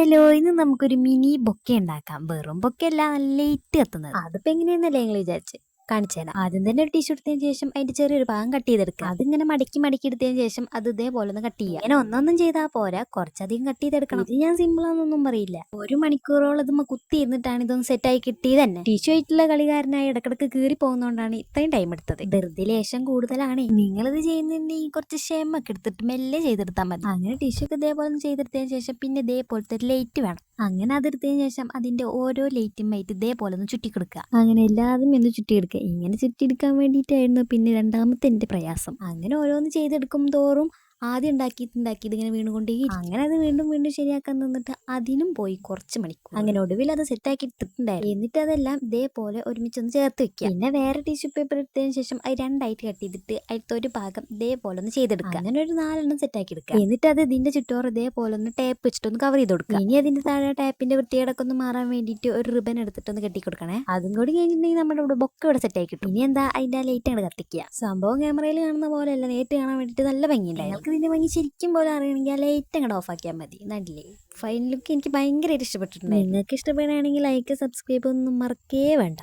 Hello, ഇന്ന് നമുക്കൊരു mini bouquet ഉണ്ടാക്കാം. വെറും ബൊക്കെ അല്ല, നല്ല ലൈറ്റ് കത്തുന്നത്. അതിപ്പോ എങ്ങനെയെന്നല്ലേ നിങ്ങൾ വിചാരിച്ച് കാണിച്ചു തരാം. ആദ്യം തന്നെ ഒരു ടിഷ്യൂ എടുത്തതിന് ശേഷം അതിന്റെ ചെറിയൊരു ഭാഗം കട്ട് ചെയ്തെടുക്കുക. അതിങ്ങനെ മടക്കി മടക്കി എടുത്തതിന് ശേഷം അത് ഇതേപോലെ ഒന്ന് കട്ട് ചെയ്യുക. ഇങ്ങനെ ഒന്നൊന്നും ചെയ്താൽ പോരാ, കുറച്ചധികം കട്ട് ചെയ്തെടുക്കണം. ഇത് ഞാൻ സിമ്പിൾ ആണെന്നൊന്നും പറയില്ല. ഒരു മണിക്കൂറോളം ഇതുമ്മ കുത്തി ഇരുന്നിട്ടാണ് ഇതൊന്ന് സെറ്റായി കിട്ടിയത് തന്നെ. ടിഷ്യൂ ആയിട്ടുള്ള കളിക്കാരനായി ഇടക്കിടക്ക് കീറി പോകുന്നതുകൊണ്ടാണ് ഇത്രയും ടൈം എടുത്തത്. ധൃതി ലേശം കൂടുതലാണ്. നിങ്ങളിത് ചെയ്യുന്നുണ്ടെങ്കിൽ കുറച്ച് ക്ഷമൊക്കെ എടുത്തിട്ട് മെല്ലെ ചെയ്തെടുത്താൽ മതി. അങ്ങനെ ടിഷ്യൂ ഒക്കെ ഇതേപോലെ ഒന്ന് ചെയ്തെടുത്തതിന് ശേഷം പിന്നെ ഇതേപോലത്തെ ഒരു ലൈറ്റ് വേണം. അങ്ങനെ അതെടുത്തതിന് ശേഷം അതിന്റെ ഓരോ ലൈറ്റുമായിട്ട് ഇതേപോലെ ഒന്ന് ചുറ്റിക്കെടുക്കുക. അങ്ങനെ എല്ലാതും ഒന്ന് ചുറ്റിയെടുക്കുക. ഇങ്ങനെ ചുറ്റിയെടുക്കാൻ വേണ്ടിയിട്ടായിരുന്നു പിന്നെ രണ്ടാമത്തെ എന്റെ പ്രയാസം. അങ്ങനെ ഓരോന്ന് ചെയ്തെടുക്കും തോറും ആദ്യം ഉണ്ടാക്കിയത് ഇങ്ങനെ വീണുകൊണ്ടേ അങ്ങനെ അത് വീണ്ടും വീണ്ടും ശരിയാക്കാൻ നിന്നിട്ട് അതിനും പോയി കുറച്ച് മണിക്കൂർ. അങ്ങനെ ഒടുവിൽ അത് സെറ്റാക്കി എടുത്തിട്ടുണ്ടായിരുന്നു. എന്നിട്ട് അതെല്ലാം ഇതേപോലെ ഒരുമിച്ചൊന്ന് ചേർത്ത് വെക്കുക. പിന്നെ വേറെ ടിഷ്യൂ പേപ്പർ എടുത്തതിന് ശേഷം അത് രണ്ടായിട്ട് കട്ട് ചെയ്തിട്ട് അതിലത്തെ ഒരു ഭാഗം ഇതേപോലെ ഒന്ന് ചെയ്തെടുക്കുക. അങ്ങനെ ഒരു 4 സെറ്റാക്കി എടുക്കുക. എന്നിട്ട് അത് ഇതിന്റെ ചുറ്റോറ് ഇതേപോലെ ഒന്ന് ടേപ്പ് വെച്ചിട്ടൊന്ന് കവർ ചെയ്ത് കൊടുക്കുക. ഇനി അതിന്റെ താഴെ ടാപ്പിന്റെ വൃത്തികേടൊക്കെ ഒന്ന് മാറാൻ വേണ്ടിയിട്ട് ഒരു റിബൺ എടുത്തിട്ടൊന്ന് കെട്ടി കൊടുക്കണേ. അതും കൂടി കഴിഞ്ഞിട്ടുണ്ടെങ്കിൽ നമ്മുടെ ഇവിടെ ബൊക്കെ ഇവിടെ സെറ്റായി കിട്ടും. ഇനി എന്താ അതിന്റെ ലൈറ്റ് അങ്ങോട്ട് കത്തിക്കുക. സംഭവം ക്യാമറയിൽ കാണുന്ന പോലെയല്ല, നേരിട്ട് കാണാൻ വേണ്ടിയിട്ട് നല്ല ഭംഗിയുണ്ടായി. നിങ്ങൾക്ക് ഇതിന്റെ ഭംഗി ശരിക്കും പോലെ അറിയണമെങ്കിൽ ആ ലൈറ്റ് അങ്ങോട്ട് ഓഫ് ആക്കിയാൽ മതി. നല്ലേ ഫൈനൽ ലുക്ക് എനിക്ക് ഭയങ്കരമായിട്ട് ഇഷ്ടപ്പെട്ടിട്ടുണ്ട്. നിങ്ങൾക്ക് ഇഷ്ടപ്പെടുകയാണെങ്കിൽ ലൈക്ക് സബ്സ്ക്രൈബ് ഒന്നും മറക്കേ വേണ്ട.